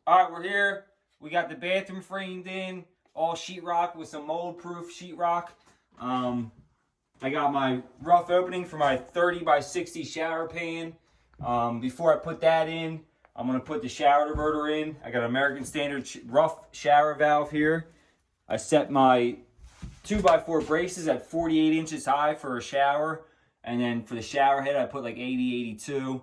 All right, we're here. We got the bathroom framed in, all sheetrock with some mold-proof sheetrock. I got my rough opening for my 30 by 60 shower pan. Before I put that in, I'm gonna put the shower diverter in. I got an American Standard rough shower valve here. I set my 2x4 braces at 48 inches high for a shower. And then for the shower head, I put like 80, 82.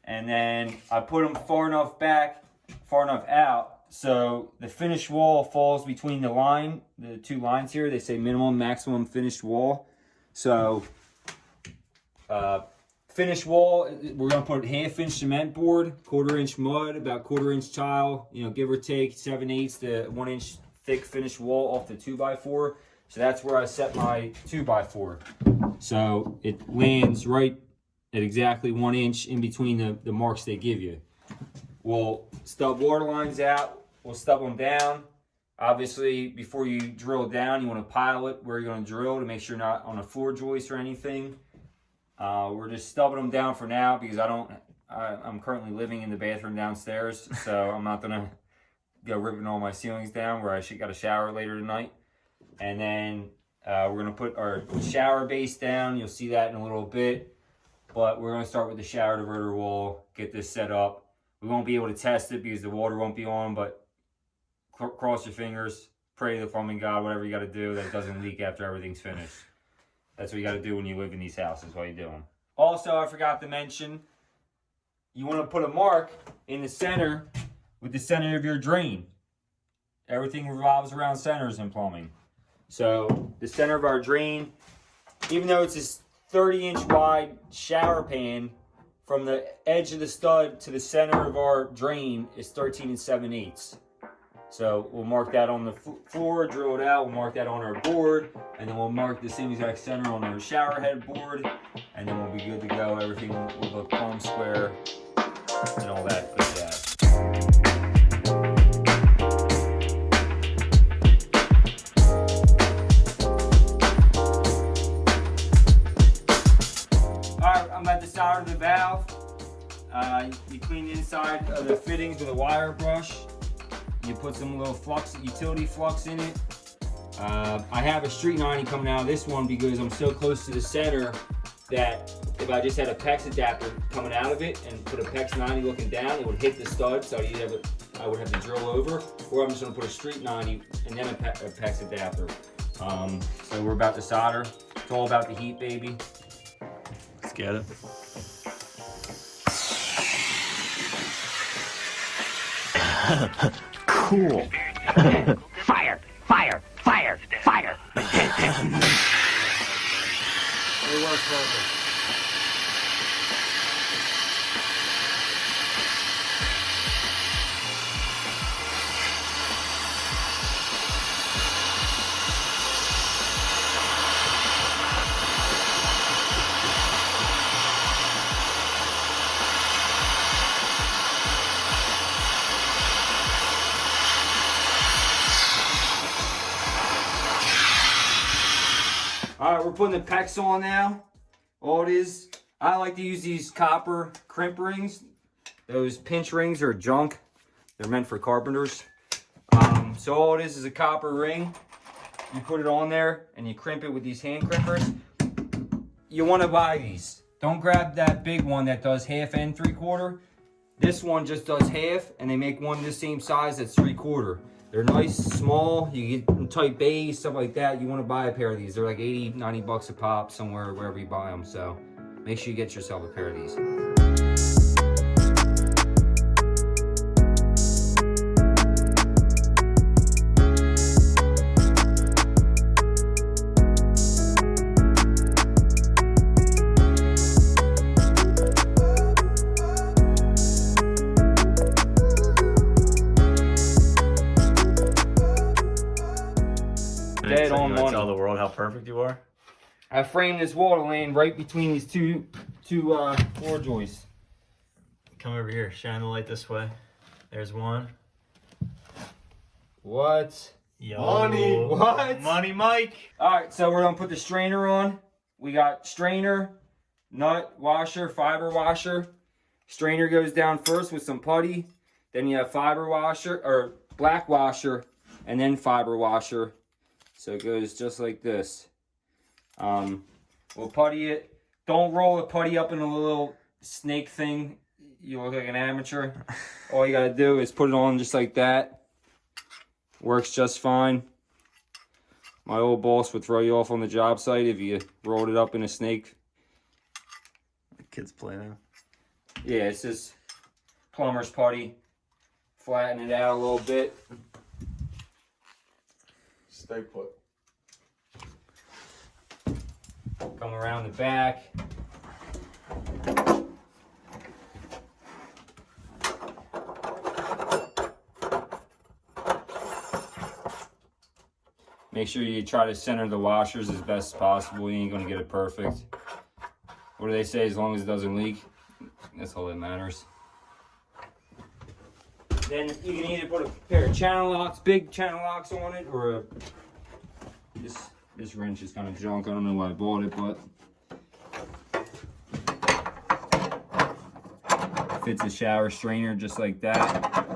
And then I put them far enough back, far enough out, so the finished wall falls between the two lines here. They say minimum, maximum finished wall. So, finished wall, we're gonna put half-inch cement board, quarter-inch mud, about quarter-inch tile, you know, give or take 7/8 to 1 inch thick finished wall off the 2x4. So that's where I set my 2x4. So it lands right at exactly 1 inch in between the marks they give you. We'll stub water lines out. We'll stub them down. Obviously, before you drill down, you want to pilot where you're going to drill to make sure you're not on a floor joist or anything. We're just stubbing them down for now because I'm currently living in the bathroom downstairs, so I'm not going to go ripping all my ceilings down where I got a shower later tonight. And then we're going to put our shower base down. You'll see that in a little bit. But we're going to start with the shower diverter wall, get this set up. We won't be able to test it because the water won't be on, but cross your fingers, pray to the plumbing god, whatever you got to do, that it doesn't leak after everything's finished. That's what you got to do when you live in these houses while you're doing. Also, I forgot to mention, you want to put a mark in the center with the center of your drain. Everything revolves around centers in plumbing. So the center of our drain, even though it's this 30-inch wide shower pan, from the edge of the stud to the center of our drain is 13 7/8. So we'll mark that on the floor, drill it out, we'll mark that on our board, and then we'll mark the same exact center on our shower head board, and then we'll be good to go. Everything will look plumb square and all that good jazz. Alright, I'm at the side of the valve. You clean the inside of the fittings with a wire brush. You put some little utility flux in it. I have a street 90 coming out of this one because I'm so close to the center that if I just had a PEX adapter coming out of it and put a PEX 90 looking down, it would hit the stud, so I would have to drill over. Or I'm just going to put a street 90 and then a PEX adapter. So we're about to solder. It's all about the heat, baby. Let's get it. Cool. Fire! Fire! Fire! Fire! It works perfect. All right, we're putting the PEX on now. All it is, I like to use these copper crimp rings. Those pinch rings are junk. They're meant for carpenters. So all it is a copper ring. You put it on there and you crimp it with these hand crimpers. You want to buy these. Don't grab that big one that does half and 3/4. This one just does half, and they make one the same size that's 3/4. They're nice, small, you get tight bays, stuff like that. You want to buy a pair of these. They're like 80, 90 bucks a pop somewhere, wherever you buy them. So make sure you get yourself a pair of these. Dead on money. Tell the world how perfect you are. I framed this wall to land right between these two floor joists. Come over here. Shine the light this way. There's one. What? Yo. Money. What? Money, Mike. All right, so we're gonna put the strainer on. We got strainer, nut washer, fiber washer. Strainer goes down first with some putty. Then you have fiber washer, or black washer, and then fiber washer. So it goes just like this. We'll putty it. Don't roll the putty up in a little snake thing. You look like an amateur. All you gotta do is put it on just like that. Works just fine. My old boss would throw you off on the job site if you rolled it up in a snake. The kids play now. Yeah, it's just plumber's putty. Flatten it out a little bit. Stay put. Come around the back. Make sure you try to center the washers as best as possible. You ain't gonna get it perfect. What do they say? As long as it doesn't leak, that's all that matters. Then you can either put a pair of channel locks, big channel locks on it, or this wrench is kind of junk. I don't know why I bought it, but it fits a shower strainer just like that.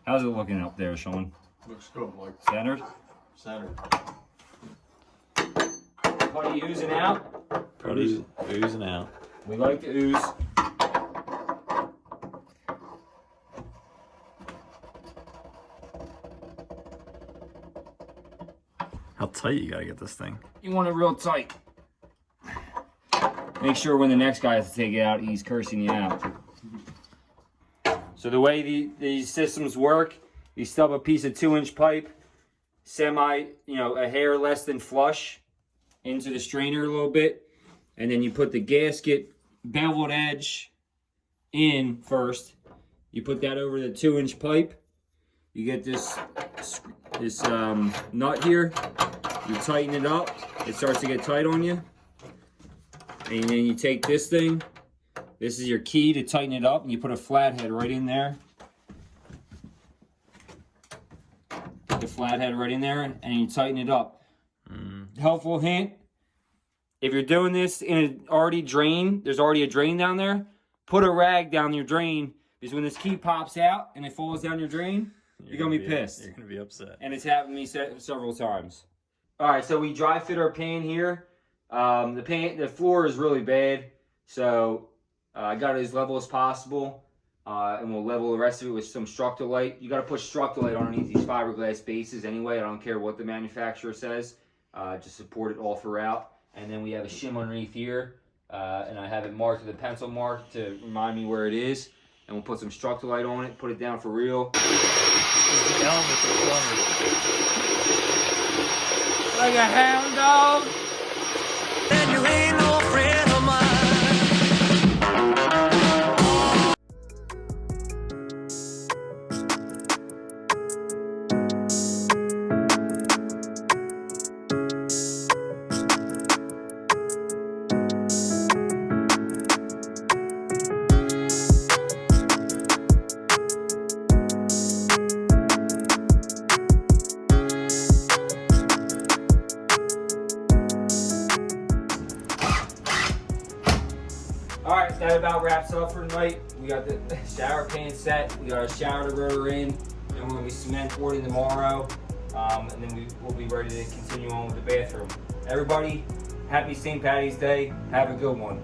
How's it looking up there, Sean? Looks good, Mike. Centered? Center. Putty oozing out? Oozing out. We like to ooze. How tight you gotta get this thing? You want it real tight. Make sure when the next guy has to take it out, he's cursing you out. So the way these systems work, you stub a piece of 2-inch pipe, a hair less than flush into the strainer a little bit, and then you put the gasket beveled edge in first. You put that over the 2-inch pipe. You get this nut here. You tighten it up. It starts to get tight on you. And then you take this thing. This is your key to tighten it up, and you put a flathead right in there. Put the flathead right in there, and you tighten it up. Helpful hint, if you're doing this in an already drain, there's already a drain down there, put a rag down your drain, because when this key pops out and it falls down your drain, you're going to be pissed. You're gonna be upset. And it's happened to me several times. All right, so we dry fit our pan here. The floor is really bad, so I got it as level as possible, and we'll level the rest of it with some Structolite. You got to put Structolite underneath these fiberglass bases anyway. I don't care what the manufacturer says. Just support it all throughout. And then we have a shim underneath here, and I have it marked with a pencil mark to remind me where it is. And we'll put some Structolite on it, put it down for real. Elvis Like a hound dog. And you ain't no friend of mine. Alright, that about wraps up for tonight. We got the shower pan set, we got our shower diverter in, and we're going to be cement boarding tomorrow. And then we'll be ready to continue on with the bathroom. Everybody, happy St. Paddy's Day. Have a good one.